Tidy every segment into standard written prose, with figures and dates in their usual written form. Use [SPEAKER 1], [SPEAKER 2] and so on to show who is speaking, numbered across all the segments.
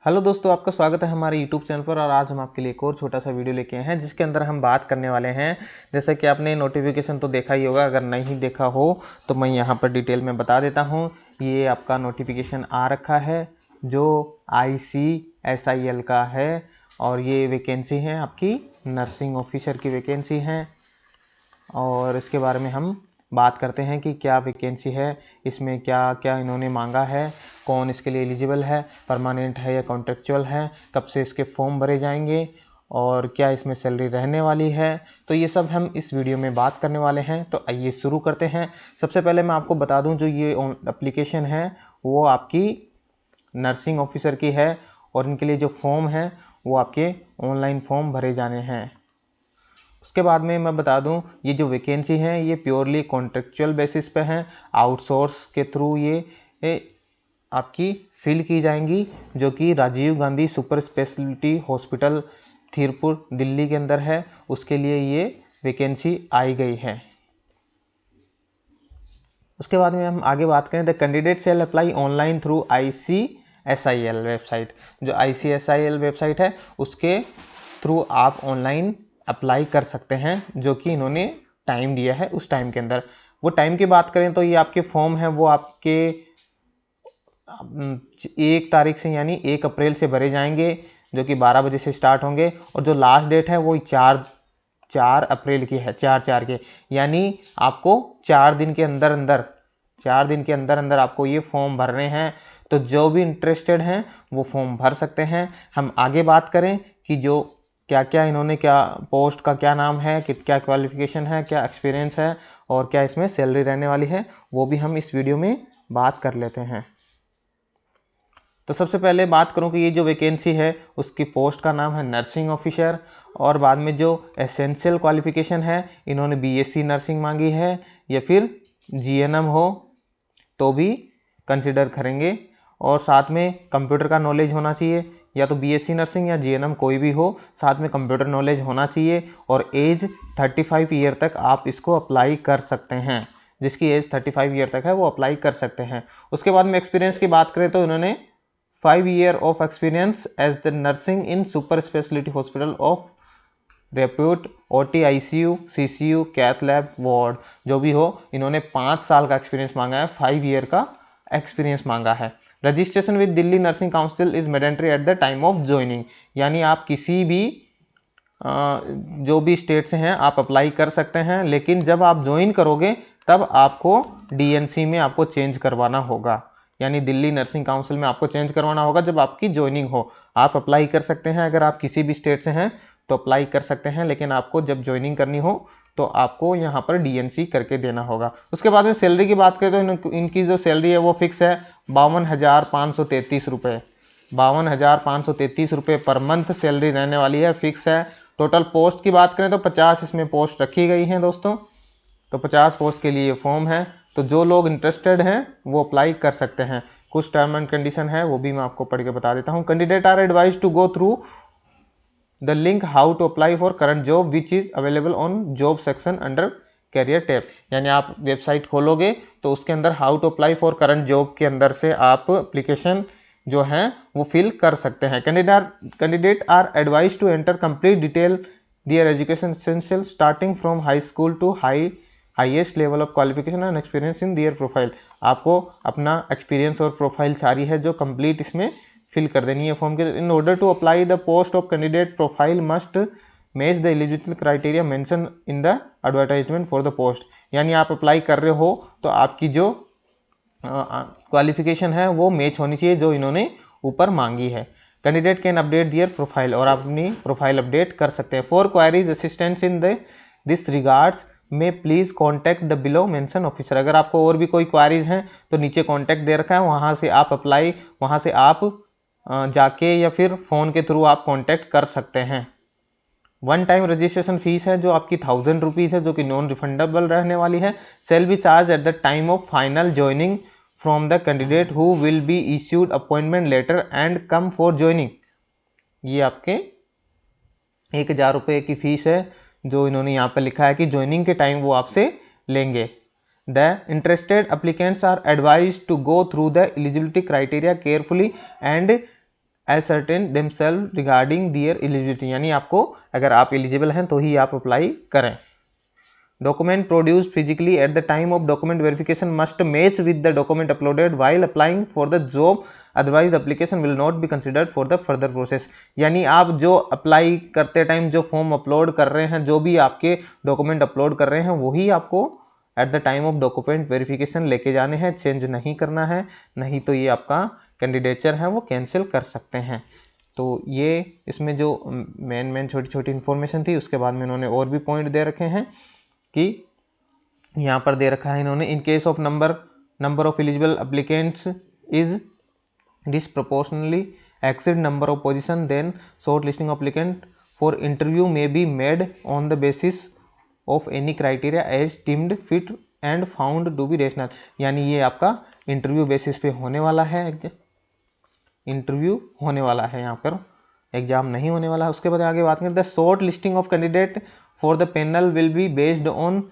[SPEAKER 1] Hello दोस्तों, आपका स्वागत है हमारे यूट्यूब चैनल पर। और आज हम आपके लिए एक और छोटा सा वीडियो लेके आए हैं जिसके अंदर हम बात करने वाले हैं। जैसा कि आपने नोटिफिकेशन तो देखा ही होगा, अगर नहीं देखा हो तो मैं यहाँ पर डिटेल में बता देता हूँ। ये आपका नोटिफिकेशन आ रखा है जो ICSIL का है और ये वैकेंसी है आपकी नर्सिंग ऑफिसर की वैकेंसी है। और इसके बारे में हम बात करते हैं कि क्या वैकेंसी है, इसमें क्या क्या इन्होंने मांगा है, कौन इसके लिए एलिजिबल है, परमानेंट है या कॉन्ट्रेक्चुअल है, कब से इसके फॉर्म भरे जाएंगे और क्या इसमें सैलरी रहने वाली है। तो ये सब हम इस वीडियो में बात करने वाले हैं। तो आइए शुरू करते हैं। सबसे पहले मैं आपको बता दूं, जो ये एप्लीकेशन है वो आपकी नर्सिंग ऑफिसर की है और इनके लिए जो फॉर्म है वो आपके ऑनलाइन फॉर्म भरे जाने हैं। उसके बाद में मैं बता दूं, ये जो वैकेंसी है ये प्योरली कॉन्ट्रेक्चुअल बेसिस पे है। आउटसोर्स के थ्रू ये आपकी फिल की जाएंगी, जो कि Rajiv Gandhi super speciality hospital Tahirpur Delhi के अंदर है। उसके लिए ये वैकेंसी आई गई है। उसके बाद में हम आगे बात करें, the candidate shall apply online through ICSIL website. जो ICSIL वेबसाइट है उसके थ्रू आप ऑनलाइन अप्लाई कर सकते हैं, जो कि इन्होंने टाइम दिया है उस टाइम के अंदर। वो टाइम की बात करें तो ये आपके फॉर्म है वो आपके 1 तारीख से यानी 1 अप्रैल से भरे जाएंगे, जो कि 12 बजे से स्टार्ट होंगे। और जो लास्ट डेट है वो 4 अप्रैल की है, 4/4 के, यानी आपको 4 दिन के अंदर अंदर 4 दिन के अंदर अंदर आपको ये फॉर्म भरने हैं। तो जो भी इंटरेस्टेड हैं वो फॉर्म भर सकते हैं। हम आगे बात करें कि जो क्या क्या इन्होंने, क्या पोस्ट का क्या नाम है, कि क्या क्वालिफिकेशन है, क्या एक्सपीरियंस है और क्या इसमें सैलरी रहने वाली है, वो भी हम इस वीडियो में बात कर लेते हैं। तो सबसे पहले बात करूं कि ये जो वैकेंसी है उसकी पोस्ट का नाम है नर्सिंग ऑफिसर। और बाद में जो एसेंशियल क्वालिफिकेशन है, इन्होंने BSc नर्सिंग मांगी है या फिर GNM हो तो भी कंसिडर करेंगे। और साथ में कंप्यूटर का नॉलेज होना चाहिए, या तो BSc नर्सिंग या GNM कोई भी हो, साथ में कंप्यूटर नॉलेज होना चाहिए। और एज 35 ईयर तक आप इसको अप्लाई कर सकते हैं। जिसकी एज 35 ईयर तक है वो अप्लाई कर सकते हैं। उसके बाद में एक्सपीरियंस की बात करें तो इन्होंने 5 year of experience as the nursing in super specialty hospital of repute, OT, ICU, CCU, cath lab, ward, जो भी हो, इन्होंने 5 साल का एक्सपीरियंस मांगा है, 5 ईयर का एक्सपीरियंस मांगा है। Registration with Delhi nursing council is mandatory eight the time of joining, यानी आप किसी भी जो भी स्टेट से हैं आप अप्लाई कर सकते हैं, लेकिन जब आप ज्वाइन करोगे तब आपको DNC में आपको चेंज करवाना होगा, यानी दिल्ली नर्सिंग काउंसिल में आपको चेंज करवाना होगा जब आपकी ज्वाइनिंग हो। आप अप्लाई कर सकते हैं, अगर आप किसी भी स्टेट से हैं तो अप्लाई कर सकते हैं, लेकिन आपको जब ज्वाइनिंग करनी हो तो आपको यहाँ पर DNC करके देना होगा। उसके बाद में सैलरी की बात करें तो इनकी जो सैलरी है वो फिक्स है 52,533 रुपये। 52,533 रुपये पर मंथ सैलरी रहने वाली है, फिक्स है। टोटल पोस्ट की बात करें तो 50 इसमें पोस्ट रखी गई हैं दोस्तों। तो 50 पोस्ट के लिए फॉर्म है। तो जो लोग इंटरेस्टेड हैं वो अप्लाई कर सकते हैं। कुछ टर्म एंड कंडीशन है वो भी मैं आपको पढ़ के बता देता हूँ। Candidate are advise to go through the link how to apply for current job which is available on job section under career tab, यानी आप वेबसाइट खोलोगे तो उसके अंदर how to apply for current job के अंदर से आप एप्लीकेशन जो है वो फिल कर सकते हैं। Candidate are advise to enter complete detail their education essential starting from high school to highest level of qualification and experience in their profile. आपको अपना एक्सपीरियंस और प्रोफाइल सारी है जो कंप्लीट इसमें फिल कर देनी है फॉर्म के। In order to apply the post of candidate profile must match the eligibility criteria mention in the advertisement for the post, यानी आप अप्लाई कर रहे हो तो आपकी जो क्वालिफिकेशन है वो मैच होनी चाहिए जो इन्होंने ऊपर मांगी है। Candidate can update their profile, और आप अपनी प्रोफाइल अपडेट कर सकते हैं। For queries assistance in this regards में please contact the below mention officer. अगर आपको और भी कोई क्वारीज हैं तो नीचे कॉन्टैक्ट दे रखा है, वहाँ से आप जाके या फिर फ़ोन के थ्रू आप कॉन्टैक्ट कर सकते हैं। 1 टाइम रजिस्ट्रेशन फीस है जो आपकी 1000 रुपीज़ है, जो कि नॉन रिफंडेबल रहने वाली है। Shall be charge at the time of final joining from the candidate who will be issued appointment letter and come for joining. ये आपके 1000 रुपये की फीस है जो इन्होंने यहाँ पर लिखा है कि ज्वाइनिंग के टाइम वो आपसे लेंगे। The interested applicants are advised to go through the eligibility criteria carefully and ascertain themselves regarding their eligibility, यानी आपको अगर आप एलिजिबल हैं तो ही आप अप्लाई करें। Document produced physically at the time of document verification must match with the document uploaded while applying for the job, otherwise the application will not be considered for the further process। यानी आप जो apply करते time जो form upload कर रहे हैं, जो भी आपके डॉक्यूमेंट अपलोड कर रहे हैं, वही आपको eight the time of document verification लेके जाने हैं, चेंज नहीं करना है, नहीं तो ये आपका कैंडिडेचर है वो कैंसिल कर सकते हैं। तो ये इसमें जो मेन छोटी छोटी इन्फॉर्मेशन थी, उसके बाद में इन्होंने और भी पॉइंट दे रखे हैं कि यहाँ पर दे रखा है इन्होंने, इन case of number of eligible applicants is disproportionately exceed number of position, then short listing applicant for interview may be made on the basis of any criteria as deemed fit and found to be rational। यानी ये आपका interview basis पे होने वाला है, interview होने वाला है, यहाँ पर एग्जाम नहीं होने वाला है। उसके बाद आगे बात करें, the short listing of candidate for the panel will be based on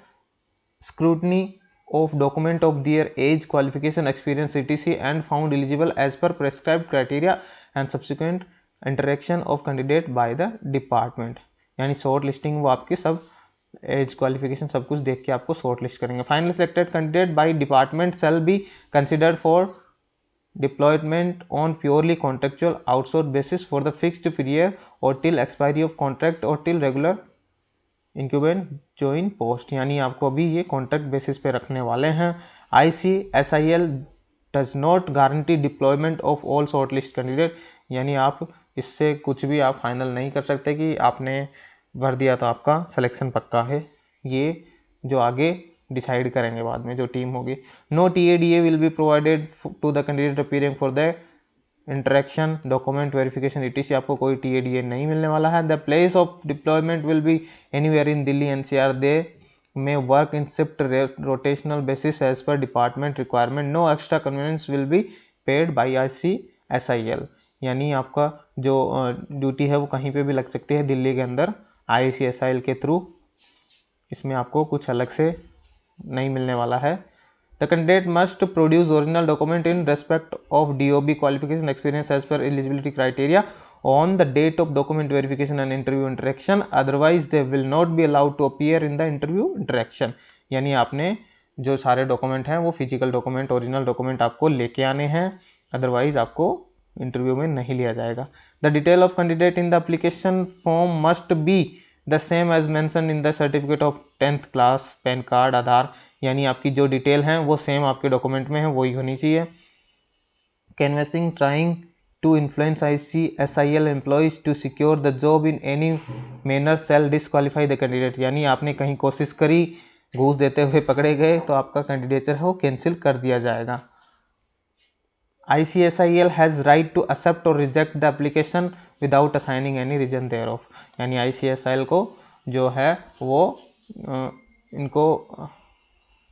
[SPEAKER 1] scrutiny of document of their age, qualification, experience, etc. and found eligible as per prescribed criteria and subsequent interaction of candidate by the department। यानी short listing वो आपके सब as qualification सब कुछ देख के आपको short list करेंगे। Final selected candidate by department shall be considered for deployment on purely contractual outsource basis for the fixed period और टिल एक्सपायरी ऑफ कॉन्ट्रैक्ट और टिल रेगुलर इंक्यूबेंट ज्वाइन पोस्ट। यानी आपको अभी ये कॉन्ट्रैक्ट बेसिस पे रखने वाले हैं। ICSIL does not guarantee deployment of all short list candidate. यानी आप इससे कुछ भी आप फाइनल नहीं कर सकते कि आपने भर दिया तो आपका सिलेक्शन पक्का है, ये जो आगे डिसाइड करेंगे बाद में जो टीम होगी। No TADA will be provided to the candidate appearing for the interaction document verification etc। आपको कोई TADA नहीं मिलने वाला है। The place of deployment will be anywhere in Delhi NCR। They may work in shift rotational basis as per department requirement. No extra convenience will be paid by ICSIL। यानी आपका जो duty है वो कहीं पे भी लग सकती है दिल्ली के अंदर ICSIL के थ्रू, इसमें आपको कुछ अलग से नहीं मिलने वाला है। The candidate must produce original document in respect of DOB qualification experience as per eligibility criteria on the date of document verification and interview interaction, otherwise they will not be allowed to appear in the interview interaction। यानी आपने जो सारे document हैं वो physical document original document आपको लेके आने हैं, अदरवाइज आपको इंटरव्यू में नहीं लिया जाएगा। The detail of candidate in the application form must be the same as mention in the certificate of 10th class, PAN card, Aadhaar. यानी आपकी जो डिटेल हैं वो सेम आपके डॉक्यूमेंट में है, वही होनी चाहिए। Canvassing trying to influence ICSIL employees to secure the job in any manner shall disqualify the candidate. यानी आपने कहीं कोशिश करी, घूस देते हुए पकड़े गए तो आपका कैंडिडेचर है वो कैंसिल कर दिया जाएगा। ICSIL has right to accept or reject the application without assigning any reason thereof. यानी ICSIL को जो है वो इनको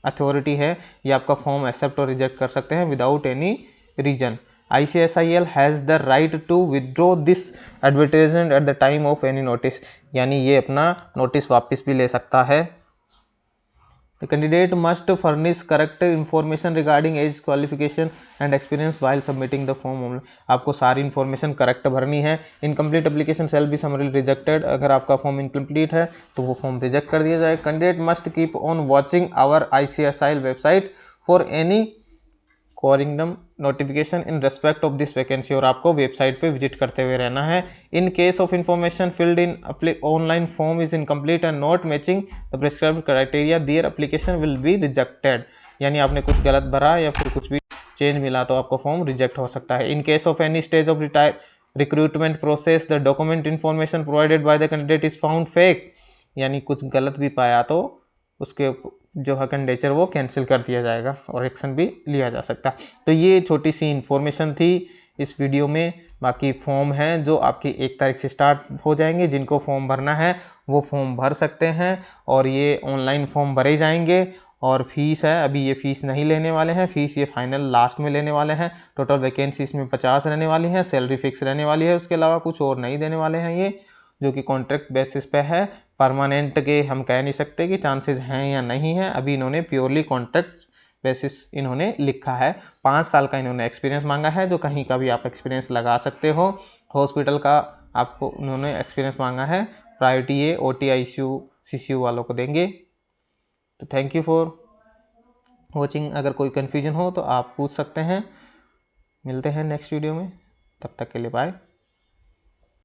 [SPEAKER 1] अथॉरिटी है, ये आपका फॉर्म एक्सेप्ट और रिजेक्ट कर सकते हैं without any reason. ICSIL has the right to withdraw this advertisement at the time of any notice. यानी ये अपना नोटिस वापस भी ले सकता है। The candidate must furnish correct information regarding age, qualification and experience while submitting the form। आपको सारी इन्फॉर्मेशन करेक्ट भरनी है। Incomplete application shall be summary rejected. अगर आपका फॉर्म इनकम्प्लीट है तो वो फॉर्म रिजेक्ट कर दिया जाए। Candidate must keep on watching our ICSIL website for any corrigendum notification in respect of this vacancy. और आपको वेबसाइट पे विजिट करते हुए रहना है। In case of information filled in online form is incomplete and not matching the prescribed criteria, their application will be rejected. यानी आपने कुछ गलत भरा या फिर कुछ भी चेंज मिला तो आपका फॉर्म रिजेक्ट हो सकता है। In case of any stage of recruitment process the document information provided by the candidate is found fake. यानी कुछ गलत भी पाया तो उसके जो है कैंडिडेचर वो कैंसिल कर दिया जाएगा और एक्शन भी लिया जा सकता है। तो ये छोटी सी इन्फॉर्मेशन थी इस वीडियो में। बाकी फॉर्म हैं जो आपकी 1 तारीख से स्टार्ट हो जाएंगे। जिनको फॉर्म भरना है वो फॉर्म भर सकते हैं और ये ऑनलाइन फॉर्म भरे जाएंगे। और फीस है, अभी ये फीस नहीं लेने वाले हैं, फीस ये फाइनल लास्ट में लेने वाले हैं। टोटल वैकेंसी इसमें 50 रहने वाली हैं, सैलरी फिक्स रहने वाली है, उसके अलावा कुछ और नहीं देने वाले हैं ये, जो कि कॉन्ट्रैक्ट बेसिस पे है। परमानेंट के हम कह नहीं सकते कि चांसेस हैं या नहीं हैं, अभी इन्होंने प्योरली कॉन्ट्रैक्ट बेसिस इन्होंने लिखा है। 5 साल का इन्होंने एक्सपीरियंस मांगा है, जो कहीं का भी आप एक्सपीरियंस लगा सकते हो। हॉस्पिटल का आपको उन्होंने एक्सपीरियंस मांगा है, प्रायोरिटी ये OT ICU CCU वालों को देंगे। तो थैंक यू फॉर वॉचिंग। अगर कोई कन्फ्यूजन हो तो आप पूछ सकते हैं। मिलते हैं नेक्स्ट वीडियो में, तब तक के लिए बाय।